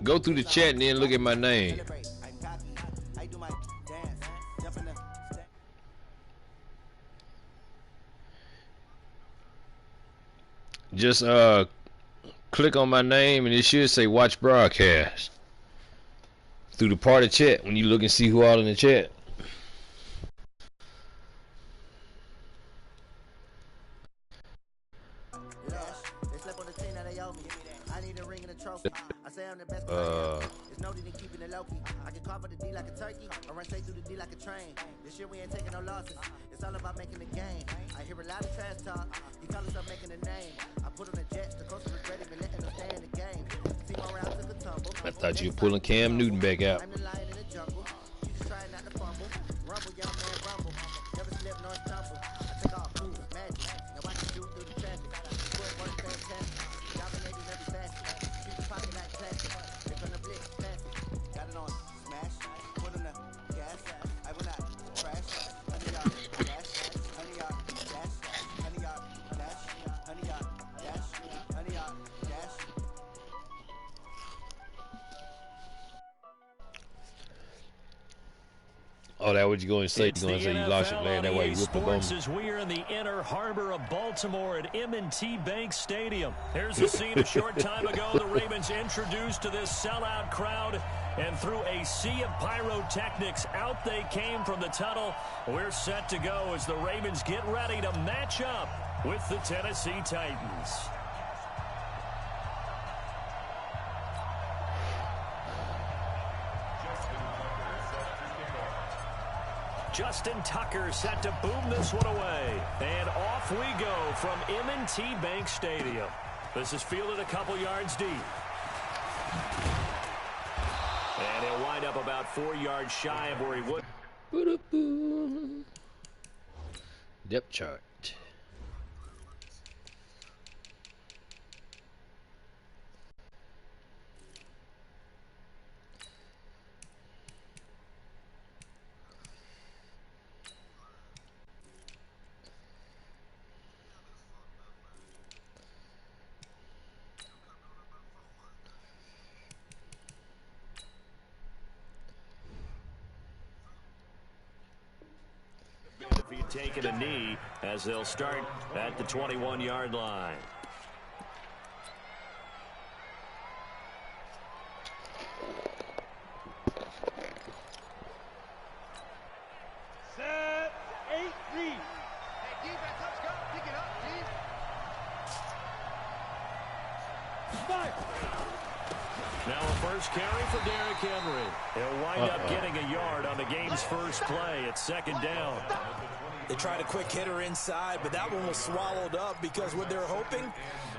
Go through the chat and then look at my name. Just click on my name and it should say watch broadcast through the part of chat when you look and see who all in the chat. I can cover the D like a turkey. I run straight through the D like a train. This year we ain't taking no losses. It's all about making the game. I hear a lot of trash talk. He call himself making a name. I put on the Jets. The coach regretted me letting them stay in the game. See my round took a tumble. I thought you were pulling Cam Newton back out. I'm the lion in the jungle. You just trying not to fumble. Rumble, young man, rumble. Never slip nor stumble. I take off moves, magic. Now I can shoot through the traffic. Footwork fantastic. Dominating every facet. Keep the pocket like classic. Here come the blitz, pass it. Got it on. Smash. Put on the gas. I will not crash. 100 yard dash. 100 yard dash. 100 yard dash. 100 yard dash. 100 yard dash. Oh, that what you going to say? You going to say you lost your man? That way you whooped the bum. As we are in the inner harbor of Baltimore at M&T Bank Stadium. Here's a scene a short time ago. The Ravens introduced to this sellout crowd, and through a sea of pyrotechnics, out they came from the tunnel. We're set to go as the Ravens get ready to match up with the Tennessee Titans. Justin Tucker set to boom this one away. And off we go from M&T Bank Stadium. This is fielded a couple yards deep. And he'll wind up about 4 yards shy of where he would. Depth chart. Taking a knee as they'll start at the 21-yard line. Set, 8 deep. Hey, defense, let's go. Pick it up, deep. Fire. Now a first carry for Derrick Henry. He'll wind up getting a yard on the game's first play. It's second down. They tried a quick hitter inside, but that one was swallowed up because what they're hoping,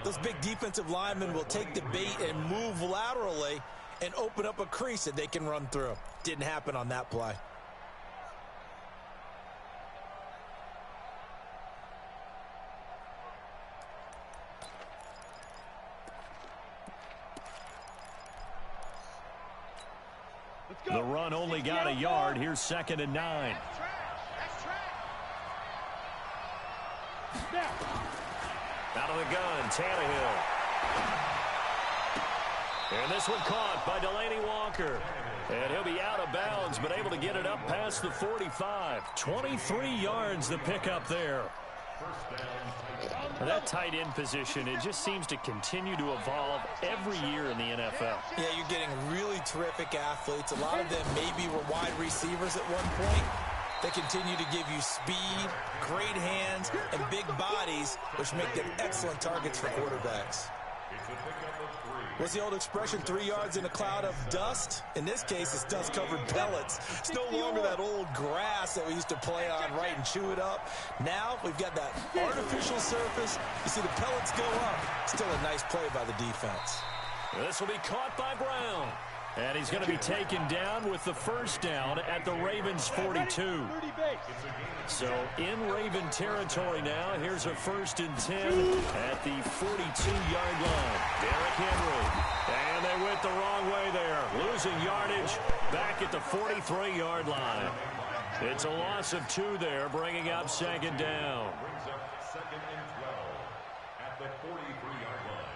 those big defensive linemen will take the bait and move laterally and open up a crease that they can run through. Didn't happen on that play. The run only got a yard. Here's 2nd and 9. Out of the gun, Tannehill. And this one caught by Delaney Walker. And he'll be out of bounds, but able to get it up past the 45. 23 yards the pickup there. That tight end position, it just seems to continue to evolve every year in the NFL. Yeah, you're getting really terrific athletes. A lot of them maybe were wide receivers at one point. They continue to give you speed, great hands, and big bodies, which make them excellent targets for quarterbacks. What's the old expression, 3 yards in a cloud of dust? In this case, it's dust-covered pellets. It's no longer that old grass that we used to play on, right, and chew it up. Now we've got that artificial surface. You see the pellets go up. Still a nice play by the defense. This will be caught by Brown. And he's going to be taken down with the first down at the Ravens' 42. So in Raven territory now, here's a 1st and 10 at the 42-yard line. Derrick Henry. And they went the wrong way there. Losing yardage back at the 43-yard line. It's a loss of 2 there, bringing up 2nd down. Brings up 2nd and 12 at the 43-yard line.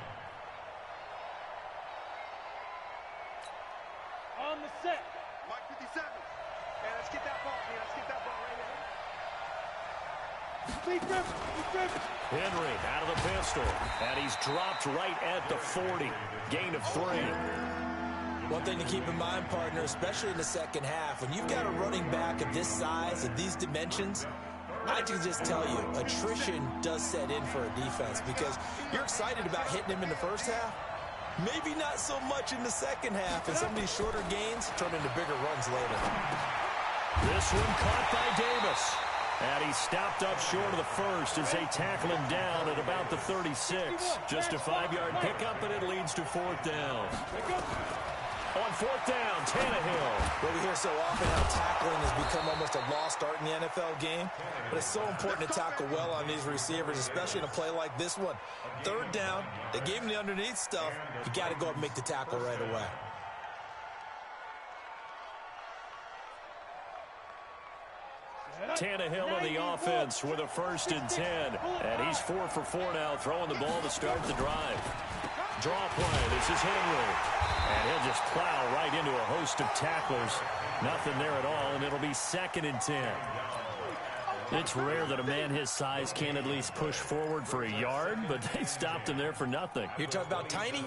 On the set. Mike 57. And let's get that ball, man. Let's get that ball right now. Henry out of the pistol. And he's dropped right at the 40. Gain of 3. One thing to keep in mind, partner, especially in the second half, when you've got a running back of this size, of these dimensions, I can just tell you, attrition does set in for a defense because you're excited about hitting him in the first half. Maybe not so much in the second half, and some of these shorter gains turn into bigger runs later. This one caught by Davis. And he stopped up short of the first as they tackle him down at about the 36. Just a 5-yard pickup, and it leads to 4th down. On 4th down, Tannehill. Well, we hear so often how tackling has become almost a lost art in the NFL game, but it's so important to tackle well on these receivers, especially in a play like this one. 3rd down, they gave him the underneath stuff. You got to go up and make the tackle right away. Tannehill on the offense with a 1st and 10. And he's 4 for 4 now, throwing the ball to start the drive. Draw play. This is Henry. And he'll just plow right into a host of tacklers. Nothing there at all, and it'll be 2nd and 10. It's rare that a man his size can at least push forward for a yard, but they stopped him there for nothing. You're talking about Tiny?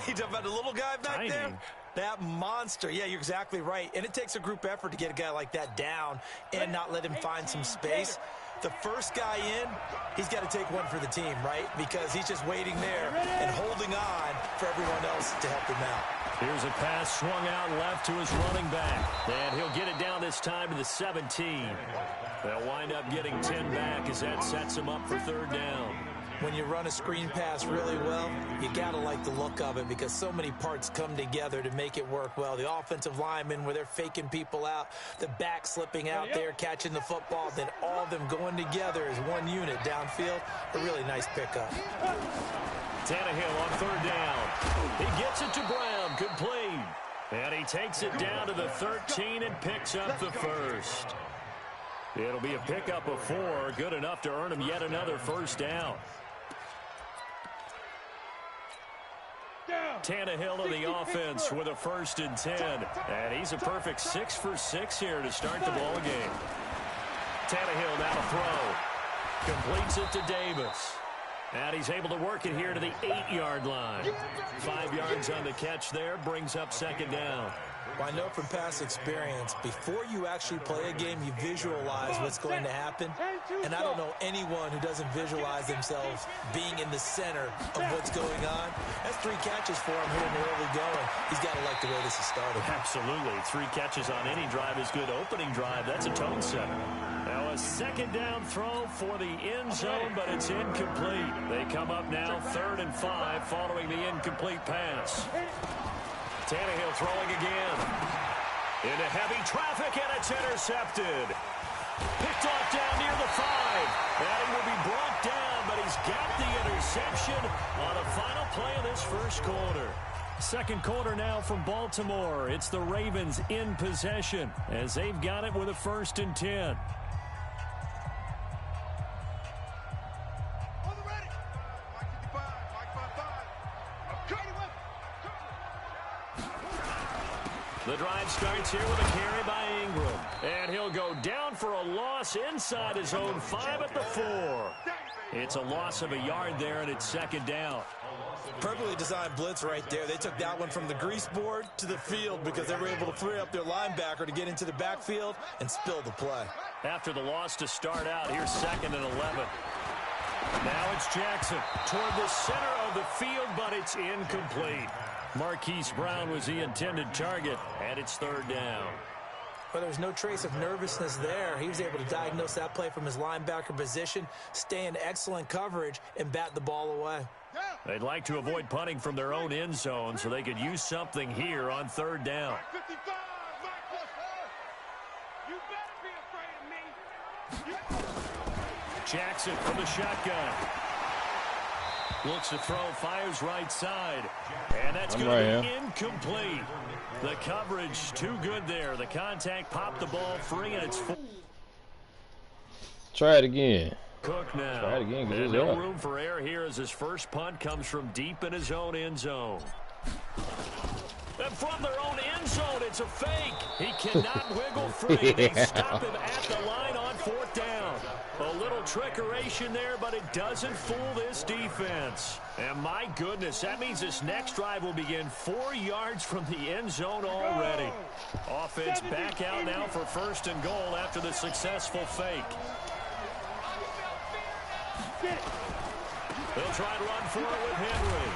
You're talking about the little guy back there? That monster. Yeah, you're exactly right. And it takes a group effort to get a guy like that down and not let him find some space. The first guy in, he's got to take one for the team, right? Because he's just waiting there and holding on for everyone else to help him out. Here's a pass swung out left to his running back. And he'll get it down this time to the 17. They'll wind up getting 10 back as that sets him up for 3rd down. When you run a screen pass really well, you got to like the look of it because so many parts come together to make it work well. The offensive linemen where they're faking people out, the back slipping out there, catching the football, then all of them going together as one unit downfield. A really nice pickup. Tannehill on 3rd down. He gets it to Brown, complete. And he takes it down to the 13 and picks up the 1st. It'll be a pickup of 4, good enough to earn him yet another 1st down. Tannehill on the offense with a 1st and 10. And he's a perfect 6 for 6 here to start the ball game. Tannehill now to throw. Completes it to Davis. And he's able to work it here to the 8-yard line. 5 yards on the catch there, brings up 2nd down. Well, I know from past experience, before you actually play a game, you visualize what's going to happen. And I don't know anyone who doesn't visualize themselves being in the center of what's going on. That's 3 catches for him here in the early going. He's got to like the way this is started. Absolutely. 3 catches on any drive is good. Opening drive, that's a tone setter. Now a 2nd down throw for the end zone, but it's incomplete. They come up now 3rd and 5 following the incomplete pass. Tannehill throwing again. Into heavy traffic, and it's intercepted. Picked off down near the 5. And he will be brought down, but he's got the interception on a final play of this 1st quarter. 2nd quarter now from Baltimore. It's the Ravens in possession as they've got it with a 1st and 10. The drive starts here with a carry by Ingram. And he'll go down for a loss inside his own 5 at the 4. It's a loss of a yard there, and it's 2nd down. Perfectly designed blitz right there. They took that one from the grease board to the field because they were able to free up their linebacker to get into the backfield and spill the play. After the loss to start out, here's 2nd and 11. Now it's Jackson toward the center of the field, but it's incomplete. Marquise Brown was the intended target, and it's 3rd down. Well, there was no trace of nervousness there. He was able to diagnose that play from his linebacker position, stay in excellent coverage, and bat the ball away. They'd like to avoid punting from their own end zone so they could use something here on 3rd down. Jackson from the shotgun. Looks to throw, fires right side. And that's going to be incomplete. The coverage too good there. The contact popped the ball free, and it's full. Try it again. Cook now. Try it again. There's no room for error here as his first punt comes from deep in his own end zone. The from their own end zone. It's a fake. He cannot wiggle free. They stop him at the line on 4th down. A little trickeration there, but it doesn't fool this defense. And my goodness, that means this next drive will begin 4 yards from the end zone already. Offense back out now for 1st and goal after the successful fake. He'll try and run for it with Henry.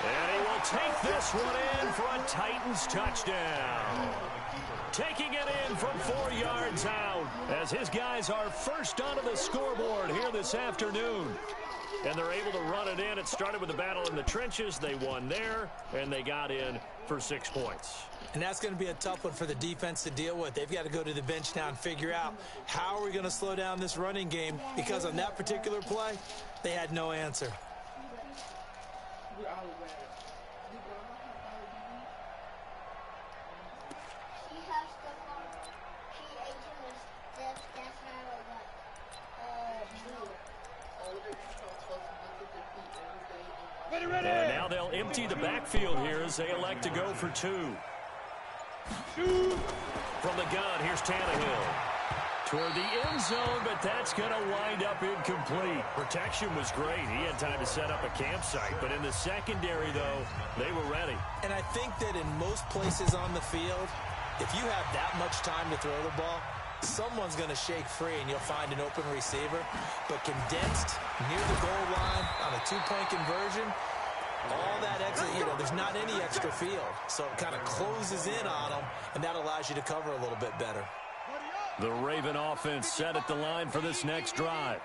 And he will take this one in for a Titans touchdown. Taking it in from 4 yards out as his guys are first onto the scoreboard here this afternoon. And they're able to run it in. It started with a battle in the trenches. They won there, and they got in for 6 points. And that's going to be a tough one for the defense to deal with. They've got to go to the bench now and figure out how are we going to slow down this running game, because on that particular play, they had no answer. And now they'll empty the backfield here as they elect to go for 2. From the gun, here's Tannehill. Toward the end zone, but that's going to wind up incomplete. Protection was great. He had time to set up a campsite. But in the secondary, though, they were ready. And I think that in most places on the field, if you have that much time to throw the ball, someone's going to shake free and you'll find an open receiver. But condensed near the goal line on a 2-point conversion, all that extra, there's not any extra field. So it kind of closes in on them, and that allows you to cover a little bit better. The Raven offense set at the line for this next drive.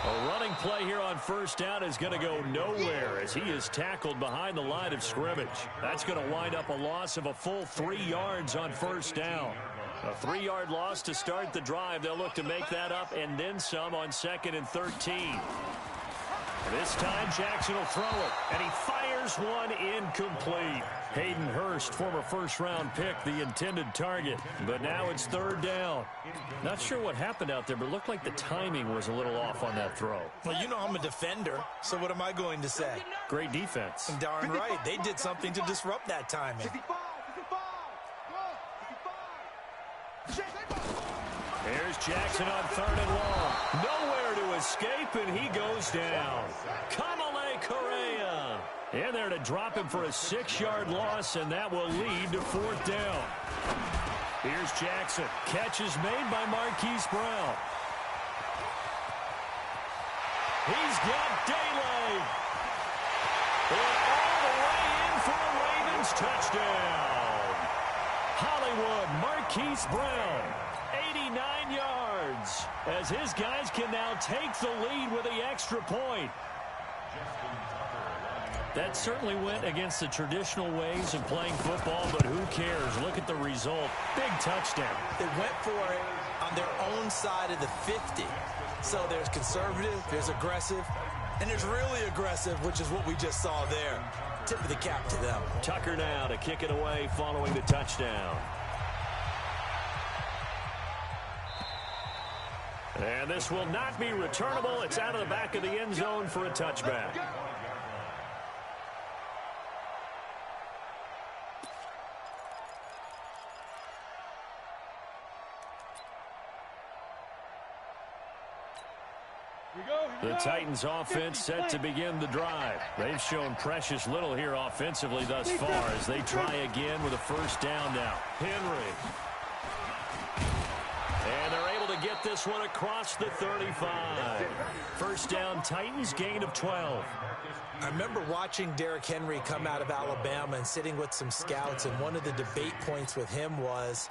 A running play here on 1st down is going to go nowhere as he is tackled behind the line of scrimmage. That's going to wind up a loss of a full 3 yards on 1st down. A 3-yard loss to start the drive. They'll look to make that up and then some on 2nd and 13. This time Jackson will throw it, and he fires one incomplete. Hayden Hurst, former 1st-round pick, the intended target. But now it's 3rd down. Not sure what happened out there, but it looked like the timing was a little off on that throw. Well, you know I'm a defender, so what am I going to say? Great defense. And darn right, they did something to disrupt that timing. Here's Jackson on 3rd and long. Nowhere to escape, and he goes down. Kamale Correa in there to drop him for a 6-yard loss, and that will lead to 4th down. Here's Jackson. Catch is made by Marquise Brown. He's got daylight. And all the way in for a Ravens touchdown. Hollywood, Marquise Brown. 89 yards as his guys can now take the lead with the extra point. That certainly went against the traditional ways of playing football, but who cares? Look at the result. Big touchdown. They went for it on their own side of the 50. So there's conservative, there's aggressive, and there's really aggressive, which is what we just saw there. Tip of the cap to them. Tucker now to kick it away following the touchdown. And this will not be returnable. It's out of the back of the end zone for a touchback. The Titans offense set to begin the drive. They've shown precious little here offensively thus far as they try again with a 1st down now. Henry. And they're able to get this one across the 35. 1st down, Titans, gain of 12. I remember watching Derrick Henry come out of Alabama and sitting with some scouts, and one of the debate points with him was,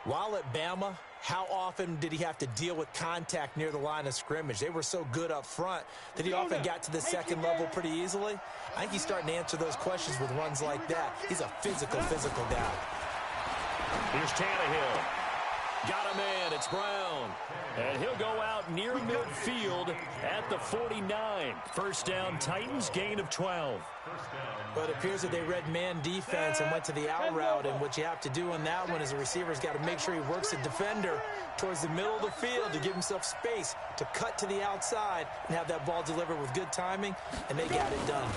while at Bama, how often did he have to deal with contact near the line of scrimmage? They were so good up front that he often got to the 2nd level pretty easily. I think he's starting to answer those questions with runs like that. He's a physical guy. Here's Tannehill. Got a man. It's Brown. And he'll go out near midfield at the 49. 1st down, Titans, gain of 12. But it appears that they read man defense and went to the out route, and what you have to do on that one is the receiver's got to make sure he works the defender towards the middle of the field to give himself space to cut to the outside and have that ball delivered with good timing, and they got it done.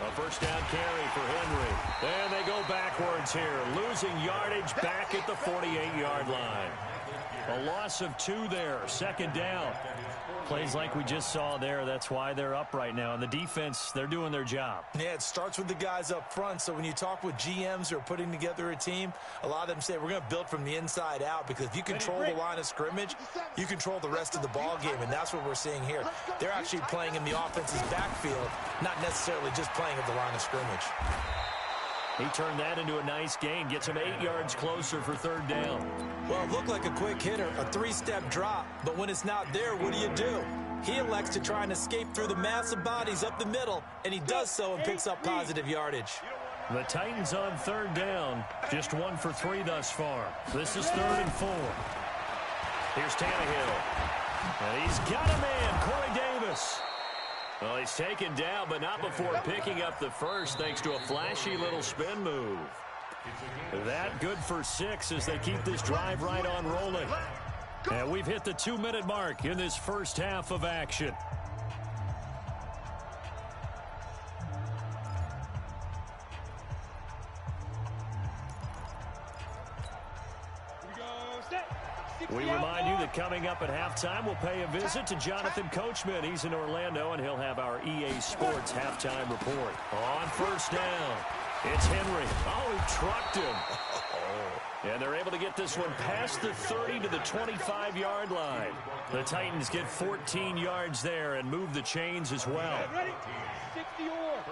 A first down carry for Henry. And they go backwards here, losing yardage back at the 48-yard line. A loss of 2 there, second down. Plays like we just saw there, that's why they're up right now. And the defense, they're doing their job. Yeah, it starts with the guys up front. So when you talk with GMs who are putting together a team, a lot of them say we're going to build from the inside out, because if you control the line of scrimmage, you control the rest of the ball game, and that's what we're seeing here. They're actually playing in the offense's backfield, not necessarily just playing at the line of scrimmage. He turned that into a nice gain, gets him 8 yards closer for third down. Well, it looked like a quick hitter, a 3-step drop, but when it's not there, what do? He elects to try and escape through the massive bodies up the middle, and he does so and picks up positive yardage. The Titans on third down, just 1 for 3 thus far. This is 3rd and 4. Here's Tannehill, and he's got a man, Corey Davis. Well, he's taken down, but not before picking up the first, thanks to a flashy little spin move. That good for 6 as they keep this drive right on rolling. And we've hit the 2-minute mark in this first half of action. We remind you that coming up at halftime, we'll pay a visit to Jonathan Coachman. He's in Orlando, and he'll have our EA Sports halftime report. On first down, it's Henry. Oh, he trucked him. And they're able to get this one past the 30 to the 25-yard line. The Titans get 14 yards there and move the chains as well. Ready? 60 or.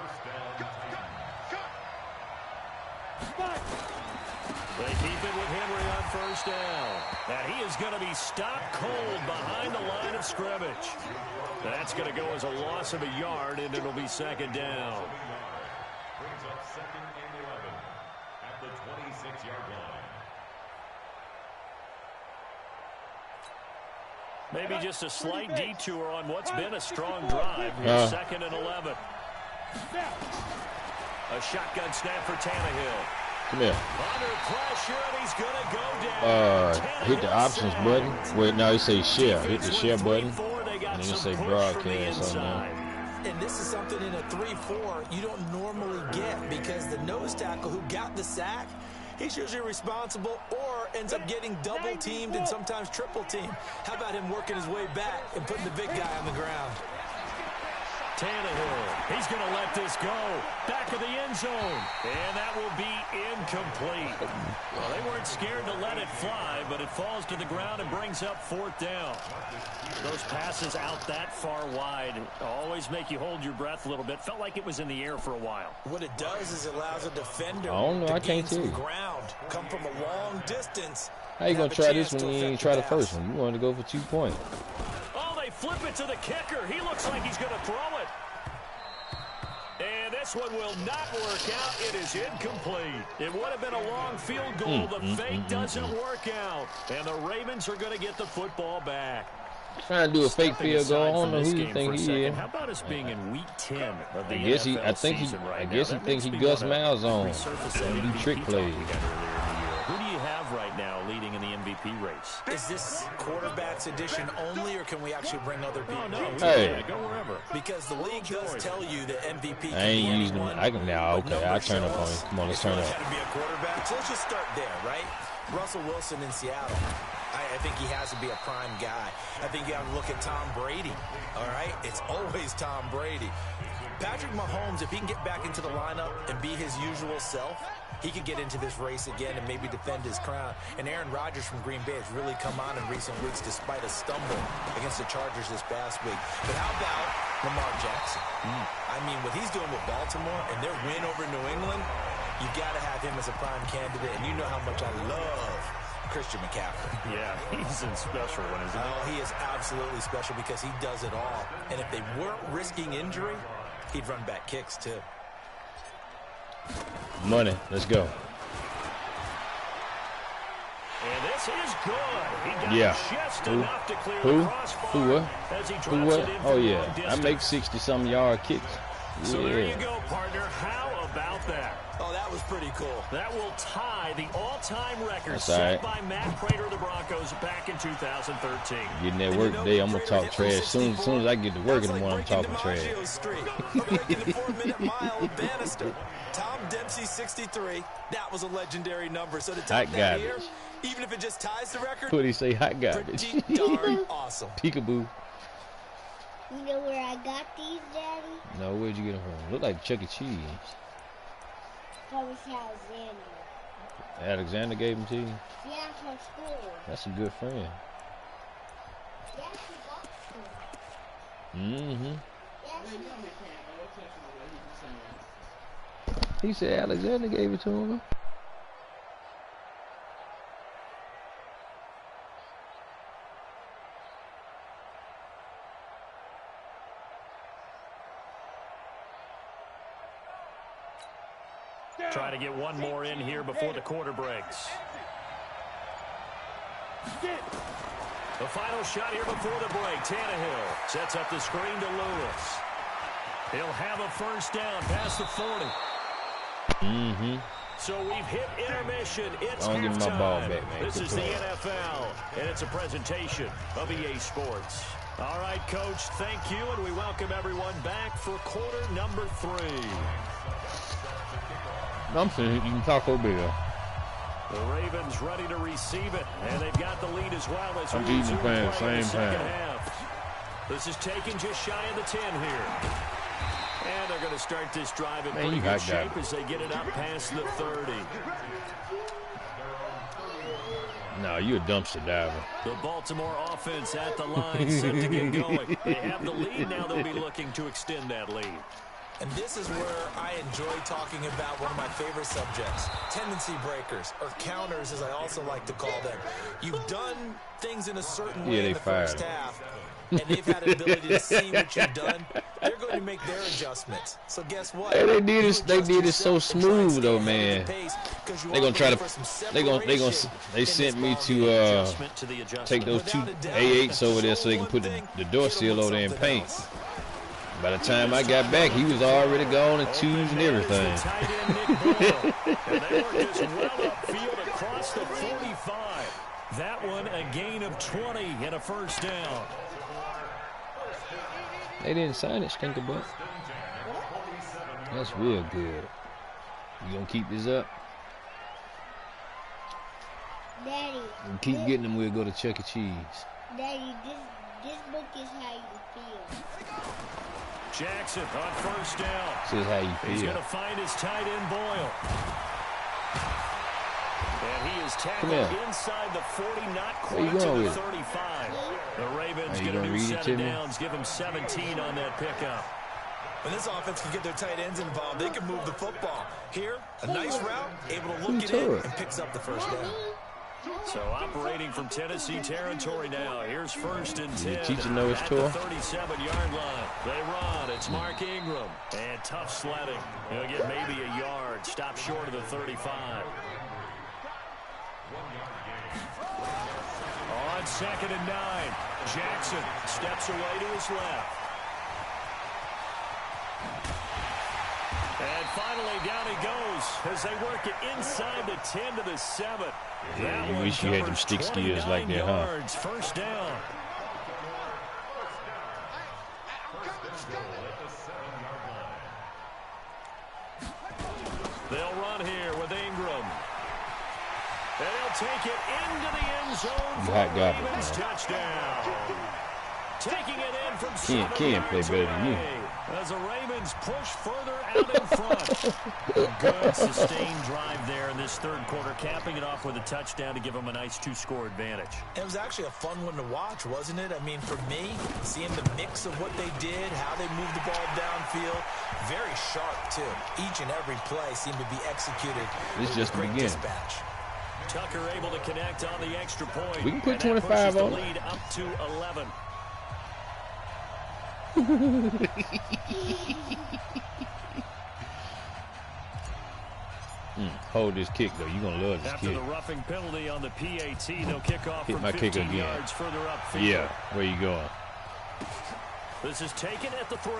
They keep it with Henry on first down. And he is going to be stopped cold behind the line of scrimmage. That's going to go as a loss of a yard, and it'll be second down. Brings up 2nd and 11 at the 26-yard line. Maybe just a slight detour on what's been a strong drive. 2nd and 11. A shotgun snap for Tannehill. Come here. Under pressure, and he's going to go down. Hit the options button. Wait, now you say share. Hit the share button. And then you say broadcast on there. And this is something in a 3-4 you don't normally get, because the nose tackle who got the sack, he's usually responsible or ends up getting double-teamed and sometimes triple-teamed. How about him working his way back and putting the big guy on the ground? Tannehill, he's going to let this go. Back of the end zone. And that will be incomplete. Well, they weren't scared to let it fly, but it falls to the ground and brings up 4th down. Those passes out that far wide always make you hold your breath a little bit. Felt like it was in the air for a while. What it does is it allows a defender I to gain can't some tell you. ground, come from a long distance. How you going to have a try this chance when to you ain't affect try the pass. first one? You wanted to go for 2 points. Flip it to the kicker. He looks like he's going to throw it. And this one will not work out. It is incomplete. It would have been a long field goal. The fake doesn't work out. And the Ravens are going to get the football back. Trying to do a fake field goal. I don't know who you you think he is. How about us being in week 10 of the I guess NFL I think season right I now? guess he That thinks he makes me Gus wanna Miles on. resurface that And do MVP trick talk plays. we got earlier in the year. Who do you have right now leading in the MVP race? Is this quarterbacks edition only, or can we actually bring other people? No, Hey. yeah, go wherever. Because the league does tell you that MVP I ain't can be using them. anyone, I can now. but Okay, I'll numbers turn show up on us you. Come on, let's it's turn really up. got to be a quarterback. So let's just start there, right? Russell Wilson in Seattle. I think he has to be a prime guy. I think you have to look at Tom Brady. All right? It's always Tom Brady. Patrick Mahomes, if he can get back into the lineup and be his usual self, he could get into this race again and maybe defend his crown. And Aaron Rodgers from Green Bay has really come on in recent weeks despite a stumble against the Chargers this past week. But how about Lamar Jackson? I mean, what he's doing with Baltimore and their win over New England, you got to have him as a prime candidate. And you know how much I love Christian McCaffrey. Yeah, he's in special one, isn't he? Oh, he is absolutely special because he does it all. And if they weren't risking injury, he'd run back kicks too. Money. Let's go. And this is good. He got Yeah. just Who? enough to clear Who? the crossbar Who what? as he drops Who what? it in Oh from yeah. long I distance. make 60-some yard kicks. So there you go, partner. How about that? Oh, that was pretty cool. That will tie the all-time record That's set right. by Matt Prater of the Broncos back in 2013. Getting that work today, I'm gonna talk trash. Soon as I get to work in the morning, I'm talking trash. Breaking the 4-minute mile of Bannister. Tom Dempsey, 63. That was a legendary number. So to top Hot that garbage. here, even if it just ties the record, What do you say? Hot garbage. pretty darn awesome. Peekaboo. You know where I got these, Daddy? No, where'd you get them from? Look like Chuck E. Cheese. From Alexander. Alexander gave them to you? Yeah, from school. That's a good friend. Yeah, she got them. Mm-hmm. Yeah, she He said Alexander gave it to him. Try to get one more in here before the quarter breaks. The final shot here before the break. Tannehill sets up the screen to Lewis. He'll have a first down past the 40. Mm-hmm. So we've hit intermission. It's Don't give me my ball halftime. back, man. This Good is the play. NFL, and it's a presentation of EA Sports. All right, Coach, thank you, and we welcome everyone back for quarter number 3. I'm saying you can talk over there. The Ravens ready to receive it, and they've got the lead as well as I'm we eating resume fast, play in the same second time. half. This is taken just shy of the 10 here. And they're going to start this drive in Man, pretty you good hot shape guy. as they get it up past the 30. No, you a dumpster diver. The Baltimore offense at the line, set to get going. They have the lead now. They'll be looking to extend that lead. And this is where I enjoy talking about one of my favorite subjects, tendency breakers, or counters as I also like to call them. You've done things in a certain way in the first half, and they've had an ability to see what you've done. They're going to make their adjustments. So guess what? Hey, they did it so smooth though, man. They gonna try to they sent me to take those 2 A8s over there so they can put the door seal over there and paint. By the time I got back, he was already gone and twos and everything. Tight end Nick Boyle. And they work this well upfield across the 45. That one a gain of 20 and a first down. They didn't sign it, stinker butt. That's real good. You gonna keep this up? Daddy. You keep getting them, we'll go to Chuck E. Cheese. Daddy, this book is how you feel. Jackson on first down. Says how you He's feel. going to find his tight end Boyle. And he is tackled Come here. inside the 40, not Where you quite to going the with it? 35. The Ravens Are you get a gonna new read it set to of me? downs, give him 17 on that pickup. When this offense can get their tight ends involved, they can move the football. Here, a nice route, able to look it in, and picks up the first down. So operating from Tennessee territory now. Here's first and 10 teacher know his at tour? the 37-yard line. They run. It's Mark Ingram. And tough sledding. He'll get maybe a yard. Stop short of the 35. On 2nd and 9. Jackson steps away to his left. And finally, down he goes as they work it inside the 10 to the 7. Yeah, you one wish you had them covers stick skills like 29 that, huh? yards, first down. They'll run here with Ingram. And he'll take it into the end zone for hot the garbage, Ravens man. touchdown. Taking it in from Can't 7 play yards better than you. away as the Ravens push further out in front. A good sustained drive there in this third quarter, capping it off with a touchdown to give them a nice 2-score advantage. It was actually a fun one to watch, wasn't it? I mean, for me, seeing the mix of what they did, how they moved the ball downfield, very sharp, too. Each and every play seemed to be executed It's with just the great beginning. dispatch. Tucker able to connect on the extra point. We can put and that 25 pushes the on it. lead up to 11. Hold this kick, though. You're going to love this After kick. the roughing penalty on the PAT, they'll kick off Hit from my kick 15 again. yards further upfield. Yeah, where you going? This is taken at the 3.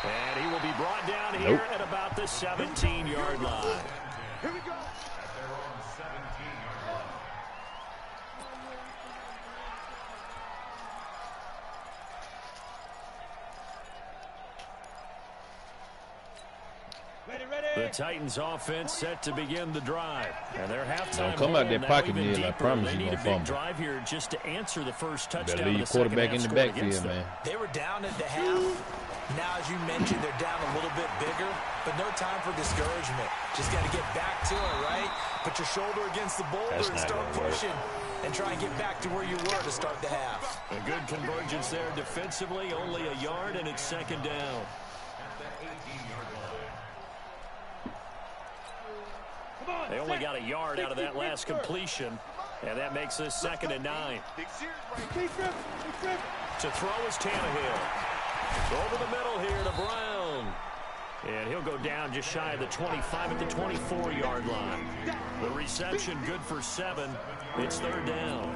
And he will be brought down here at about the 17-yard line. Here we go. At their own 17-yard line. The Titans offense set to begin the drive. And their halftime Don't come out goal that now pocket, even Neil. I deeper. promise They you need a gonna big fumble. drive here just to answer the first touchdown. Better leave your of the second quarterback half in the scored against backfield, them. man. They were down at the half. Now, as you mentioned, they're down a little bit bigger, but no time for discouragement. Just got to get back to it, right? Put your shoulder against the boulder That's and not start gonna work. pushing and try and get back to where you were to start the half. A good convergence there defensively, only a yard, and it's second down. At the 18-yard line. They only got a yard out of that last completion, and that makes this 2nd and 9. Big series right. To throw is Tannehill. Over the middle here to Brown. And he'll go down just shy of the 25 at the 24-yard line. The reception good for 7. It's 3rd down.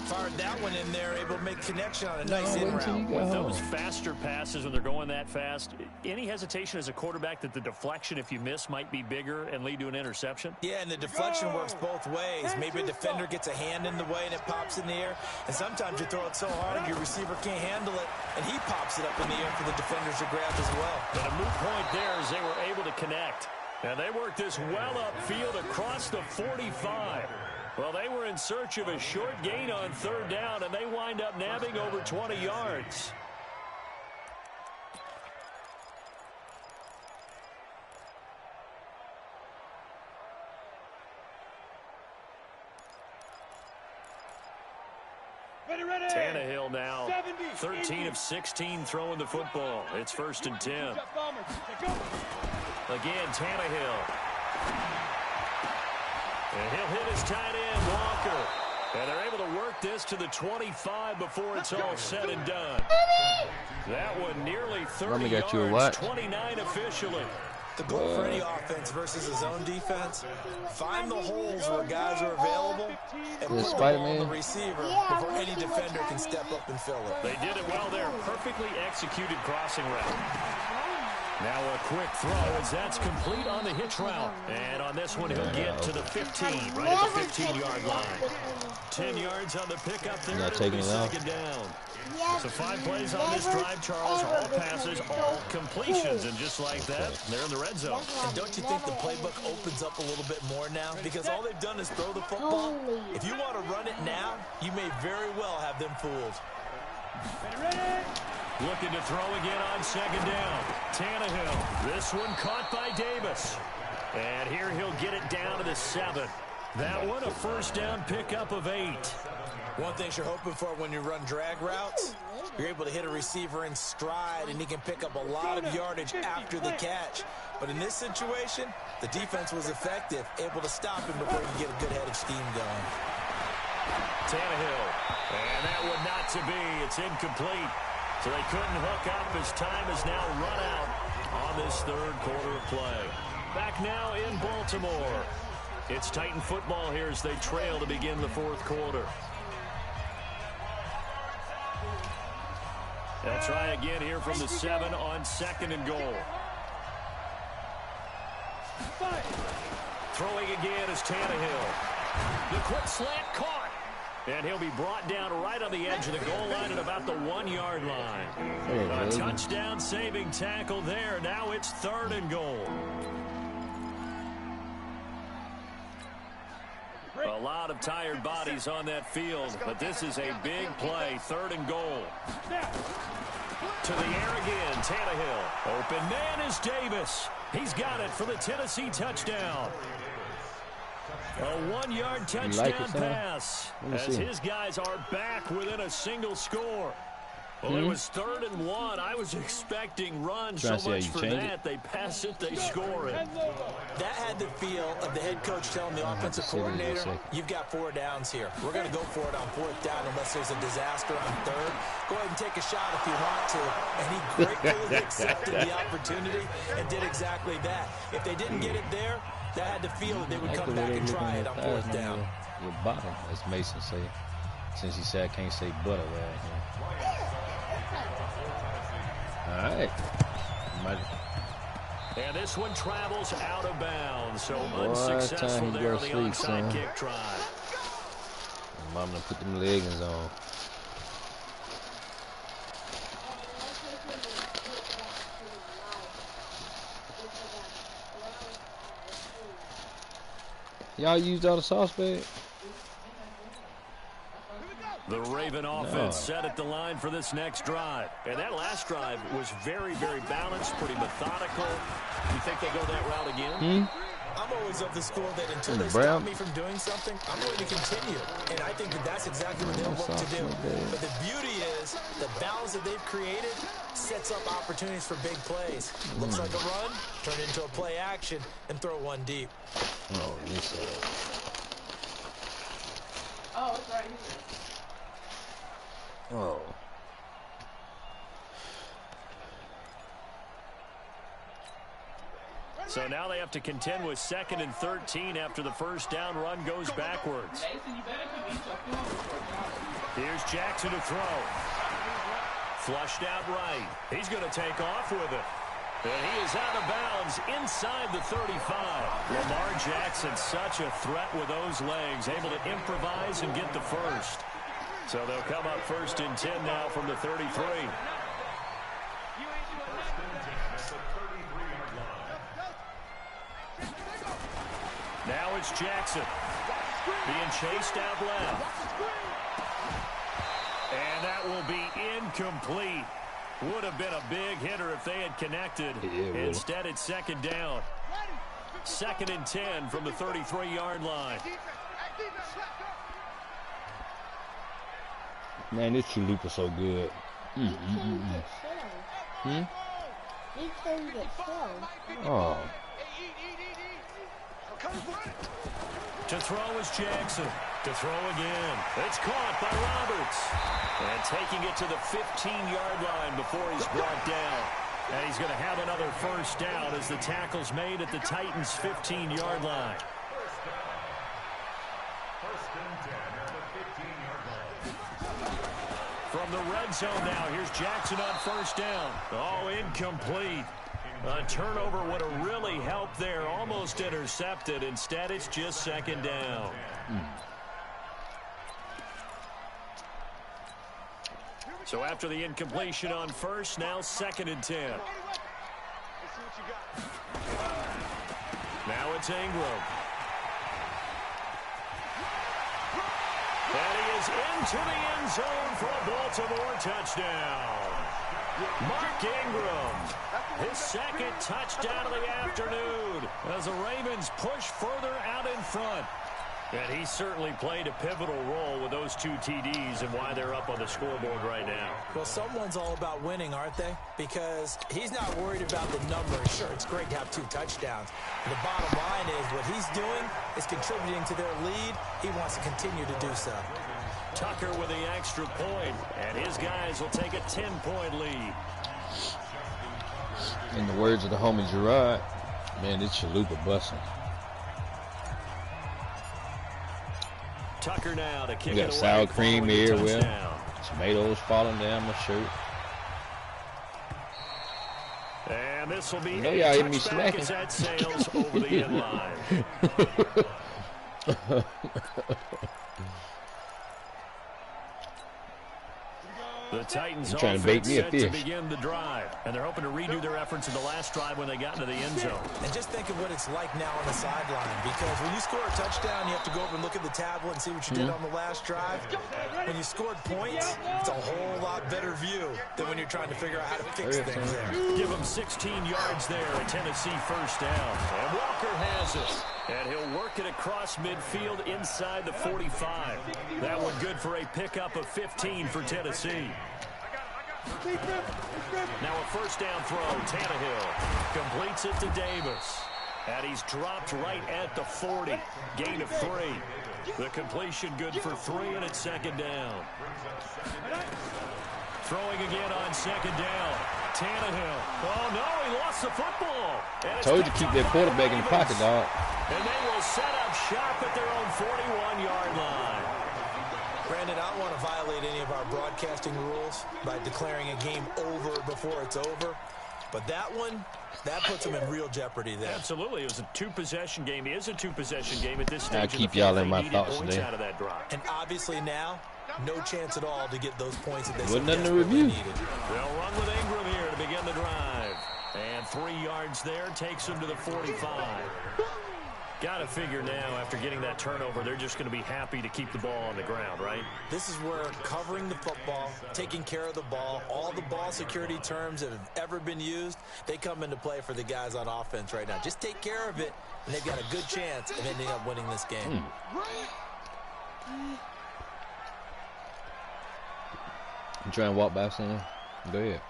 Fired that one in there, able to make connection on a nice in route. With those faster passes when they're going that fast, any hesitation as a quarterback that the deflection, if you miss, might be bigger and lead to an interception? Yeah, and the deflection works both ways. Maybe a defender gets a hand in the way and it pops in the air. And sometimes you throw it so hard your receiver can't handle it, and he pops it up in the air for the defenders to grab as well. And a moot point there as they were able to connect. And they worked this well upfield across the 45. Well, they were in search of a short gain on 3rd down, and they wind up nabbing over 20 yards. Tannehill now 13 of 16 throwing the football. It's 1st and 10. Again, Tannehill. And he'll hit his tight end, Walker. And they're able to work this to the 25 before it's all said and done. That one nearly 30 yards, 29 officially. The goal for any offense versus his own defense, find the holes where guys are available and put the ball on the receiver before any defender can step up and fill it. They did it well there. Perfectly executed crossing route. Now a quick throw as that's complete on the hitch route. And on this one, he'll get to the 15, right at the 15-yard line. 10 yards on the pickup there. Not taking it out. 2nd down. So 5 plays on this drive, Charles. All passes, all completions. And just like that, they're in the red zone. And don't you think the playbook opens up a little bit more now? Because all they've done is throw the football. If you want to run it now, you may very well have them fooled. Looking to throw again on 2nd down. Tannehill. This one caught by Davis. And here he'll get it down to the 7. That one a 1st down pickup of 8. One thing you're hoping for when you run drag routes, you're able to hit a receiver in stride and he can pick up a lot of yardage after the catch. But in this situation, the defense was effective, able to stop him before he could get a good head of steam going. Tannehill. And that one not to be. It's incomplete. So they couldn't hook up as time is now run out on this 3rd quarter of play. Back now in Baltimore. It's Titan football here as they trail to begin the 4th quarter. They'll try again here from the 7 on 2nd and goal. Throwing again is Tannehill. The quick slant caught. And he'll be brought down right on the edge of the goal line at about the 1-yard line. A touchdown saving tackle there. Now it's 3rd and goal. A lot of tired bodies on that field, but this is a big play. 3rd and goal. To the air again, Tannehill. Open man is Davis. He's got it for the Tennessee touchdown. A 1-yard touchdown pass as his guys are back within a single score. Well, it was 3rd and 1. I was expecting runs so much for that. They pass it, they score it. That had the feel of the head coach telling the offensive coordinator, you've got 4 downs here. We're going to go for it on 4th down unless there's a disaster on 3rd. Go ahead and take a shot if you want to. And he gratefully accepted the opportunity and did exactly that. If they didn't get it there, that had the feel that they would come back and try it on 4th down. Your bottom, as Mason said. Since he said I can't say butter right here. All right. Might And this one travels out of bounds, so Boy, unsuccessful time he there go on the sleep, onside son. kick try. Mom done put them leggings on. Y'all used all the sauce bag? The Raven offense set at the line for this next drive. And that last drive was very, very balanced, pretty methodical. You think they go that route again? I'm always of the school that until they stop me from doing something, I'm going to continue. And I think that that's exactly what they'll look to do. But the beauty is the balance that they've created sets up opportunities for big plays. Looks like a run, turn it into a play action, and throw one deep. Oh, this Oh, it's right here. Oh. So now they have to contend with 2nd and 13 after the first down run goes backwards. Here's Jackson to throw. Flushed out right. He's going to take off with it. And he is out of bounds inside the 35. Lamar Jackson, such a threat with those legs, able to improvise and get the first. So they'll come up 1st and 10 now from the 33. Now it's Jackson being chased out left. And that will be incomplete. Would have been a big hitter if they had connected. Instead, it's 2nd down. 2nd and 10 from the 33-yard line. Man, this chalupa so good. Oh. To throw is Jackson. To throw again. It's caught by Roberts. And taking it to the 15-yard line before he's brought down. And he's going to have another first down as the tackle's made at the Titans' 15-yard line. From the red zone now, here's Jackson on first down. Oh, incomplete. A turnover would have really helped there, almost intercepted. Instead, it's just 2nd down. So after the incompletion on first, now 2nd and 10. Now it's Ingram. And he is into the end zone for a Baltimore touchdown. Mark Ingram, his 2nd touchdown of the afternoon as the Ravens push further out in front. And he certainly played a pivotal role with those 2 TDs and why they're up on the scoreboard right now. Well, someone's all about winning, aren't they? Because he's not worried about the numbers. Sure, it's great to have 2 touchdowns. But the bottom line is what he's doing is contributing to their lead. He wants to continue to do so. Tucker with the extra point, and his guys will take a 10-point lead. In the words of the homie Gerard, man, this chalupa busting. Tucker now to kick We it got away. sour cream everywhere. Touchdown. Tomatoes falling down my shirt. And this will be I know y'all hear me touchback smacking. as that sails over the end line. The Titans trying to bake offense me a set to fish. begin the drive, and they're hoping to redo their efforts in the last drive when they got into the end zone. And just think of what it's like now on the sideline, because when you score a touchdown, you have to go over and look at the tablet and see what you did on the last drive. When you scored points, it's a whole lot better view than when you're trying to figure out how to fix things there. Give him 16 yards there, a Tennessee first down. And Walker has it. And he'll work it across midfield inside the 45. That one good for a pickup of 15 for Tennessee. Now a first down throw. Tannehill completes it to Davis. And he's dropped right at the 40. Gain of 3. The completion good for 3, and it's 2nd down. Throwing again on 2nd down. Tannehill. Oh, no, he lost the football. And Told you keep that quarterback in the pocket, dog. And they will set up shop at their own 41-yard line. Brandon, I don't want to violate any of our broadcasting rules by declaring a game over before it's over. But that one, that puts them in real jeopardy there. Absolutely. It was a two-possession game. It is a two-possession game at this stage. I keep y'all in my thoughts today. Out of that drive. And obviously now, no chance at all to get those points that they wasn't nothing to review. They'll run with Ingram here to begin the drive. And 3 yards there takes them to the 45. Got to figure now, after getting that turnover, they're just going to be happy to keep the ball on the ground, right? This is where covering the football, taking care of the ball, all the ball security terms that have ever been used, they come into play for the guys on offense right now. Just take care of it, and they've got a good chance of ending up winning this game. You trying to walk by something? Go ahead.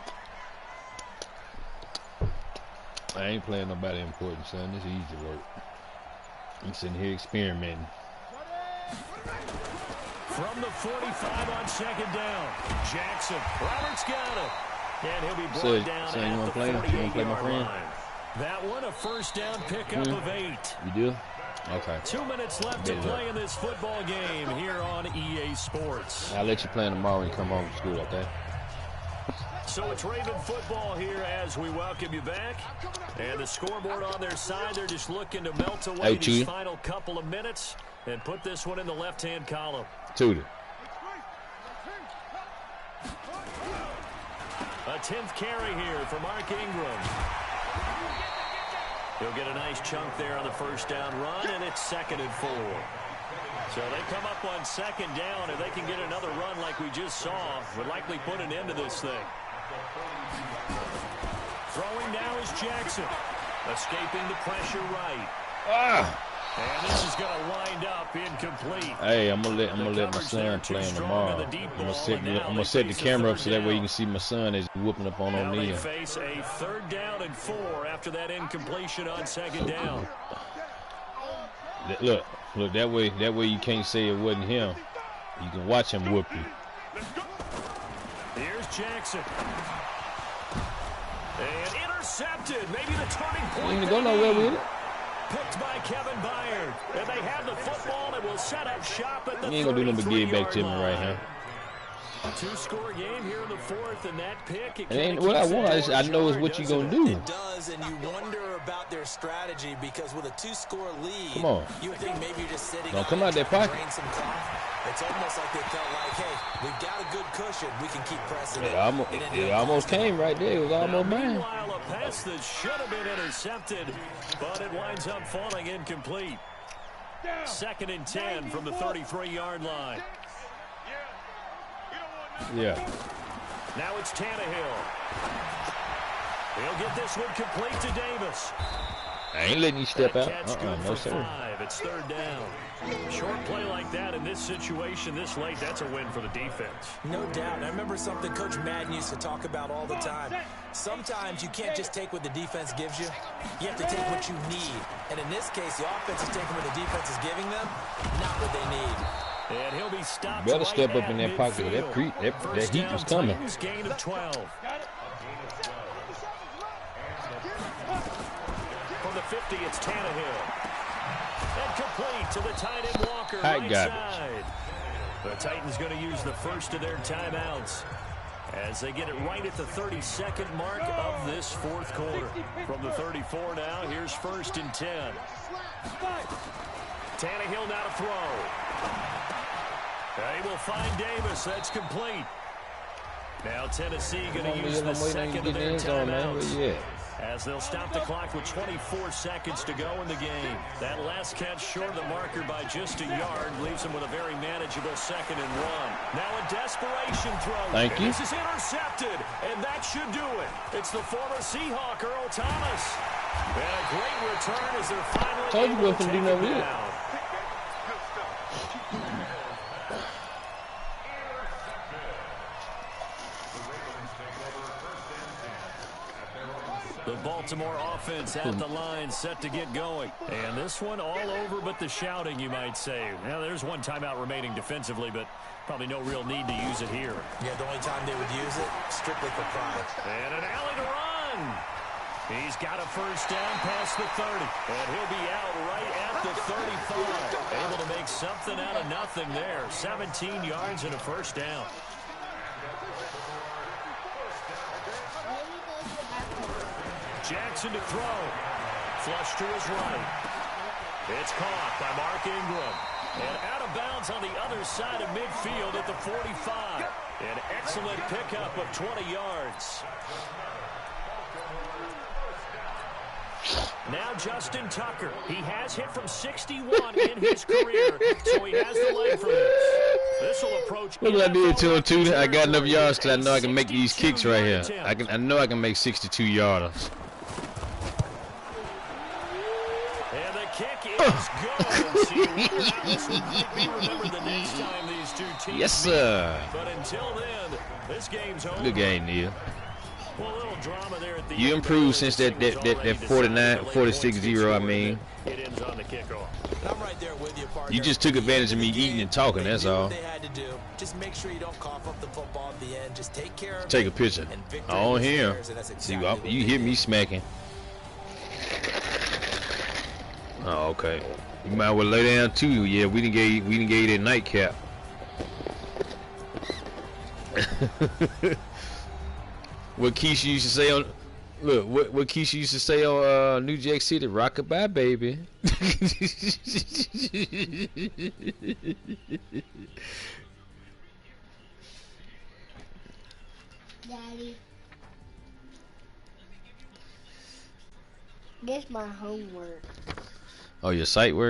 I ain't playing nobody important, son. This is easy work. I'm sitting here experimenting. From the 45 on second down, Jackson. Roberts got it. And he'll be brought down so you at want the to play? You want to play my 48-yard friend? line. That one, a first down pickup of 8. You do? Okay. 2 minutes left to play in this football game here on EA Sports. I'll let you play tomorrow when you come home from school, okay? So it's Raven football here as we welcome you back. And the scoreboard on their side, they're just looking to melt away these final couple of minutes and put this one in the left-hand column. Tudor. A 10th carry here for Mark Ingram. He'll get a nice chunk there on the first down run, and it's 2nd and 4. So they come up on second down. If they can get another run like we just saw, would likely put an end to this thing. Throwing now is Jackson. Escaping the pressure right. And this is going to wind up incomplete. Hey, I'm gonna let my son play him tomorrow. I'm gonna set the camera up so that way you can see my son is whooping up on Now O'Neal. they face a 3rd down and 4 after that incompletion on second down. Look, that way you can't say it wasn't him. You can watch him whoop you. Here's Jackson. And intercepted. Maybe the turning point. You ain't go nowhere with it. Picked by Kevin Byard. And they have the football and will set up shop at the 33-yard line. You ain't gonna do nothing but give it back to me right here. 2-score game here in the 4th, and that pick. It ain't what I want. I know is what you gonna do. It does, and you wonder about their strategy because with a 2-score lead, come on. You would think maybe you're just sitting. Don't come out that pocket. Some it's almost like they felt like, hey, we've got a good cushion. We can keep pressing it. It almost came right there. It was almost mine. Meanwhile, a pass that should have been intercepted, but it winds up falling incomplete. 2nd and 10 from the 33-yard line. Yeah. Now it's Tannehill. He'll get this one complete to Davis. I ain't letting you step out. No, sir. It's 3rd down. Short play like that in this situation this late, that's a win for the defense. No doubt. And I remember something Coach Madden used to talk about all the time. Sometimes you can't just take what the defense gives you. You have to take what you need. And in this case, the offense is taking what the defense is giving them, not what they need. And he'll be stopped. Better step up in that pocket. That heat was coming. Gain of 12. From the 50, it's Tannehill. And complete to the tight end Walker. Right side. The Titans going to use the first of their timeouts as they get it right at the 32nd mark of this 4th quarter. From the 34 now, here's 1st and 10. Tannehill now to throw. They will find Davis. That's complete. Now Tennessee going to use the 2nd of their timeouts as they'll stop the clock with 24 seconds to go in the game. That last catch short of the marker by just a yard leaves them with a very manageable 2nd and 1. Now a desperation throw. Thank you. This is intercepted, and that should do it. It's the former Seahawk, Earl Thomas. And a great return as they're finally able to take him down. The Baltimore offense at the line, set to get going. And this one all over but the shouting, you might say. Now, there's one timeout remaining defensively, but probably no real need to use it here. Yeah, the only time they would use it, strictly for pride. And an alley to run. He's got a first down past the 30. And he'll be out right at the 35. Able to make something out of nothing there. 17 yards and a first down. Jackson to throw. Flush to his right. It's caught by Mark Ingram. And out of bounds on the other side of midfield at the 45. An excellent pickup of 20 yards. Now Justin Tucker. He has hit from 61 in his career, so he has the leg for this. This will approach. Look what I did to him too. I got enough yards because I know I can make these kicks right here. I know I can make 62 yarders. And the kick is good. See, this will be remembered the next time these two teams. Yes, sir. But until then, this game's over. Good game, Neil. Well, a little drama there at the You improved since that 46-0. I mean, it ends on the kickoff. I'm right there with you, partner. you just took advantage of me eating and talking. That's all. They had to do. Just make sure you don't cough up the football at the end. Just take care of Take a it, picture. and victory On is here. theirs, and that's See, exactly you what hear they me did. smacking. Oh, okay. You might well lay down too. Yeah, we didn't get you that nightcap. What Keisha used to say on, look, what Keisha used to say on New Jack City, rockabye baby. Daddy. This my homework. Oh, your sight work?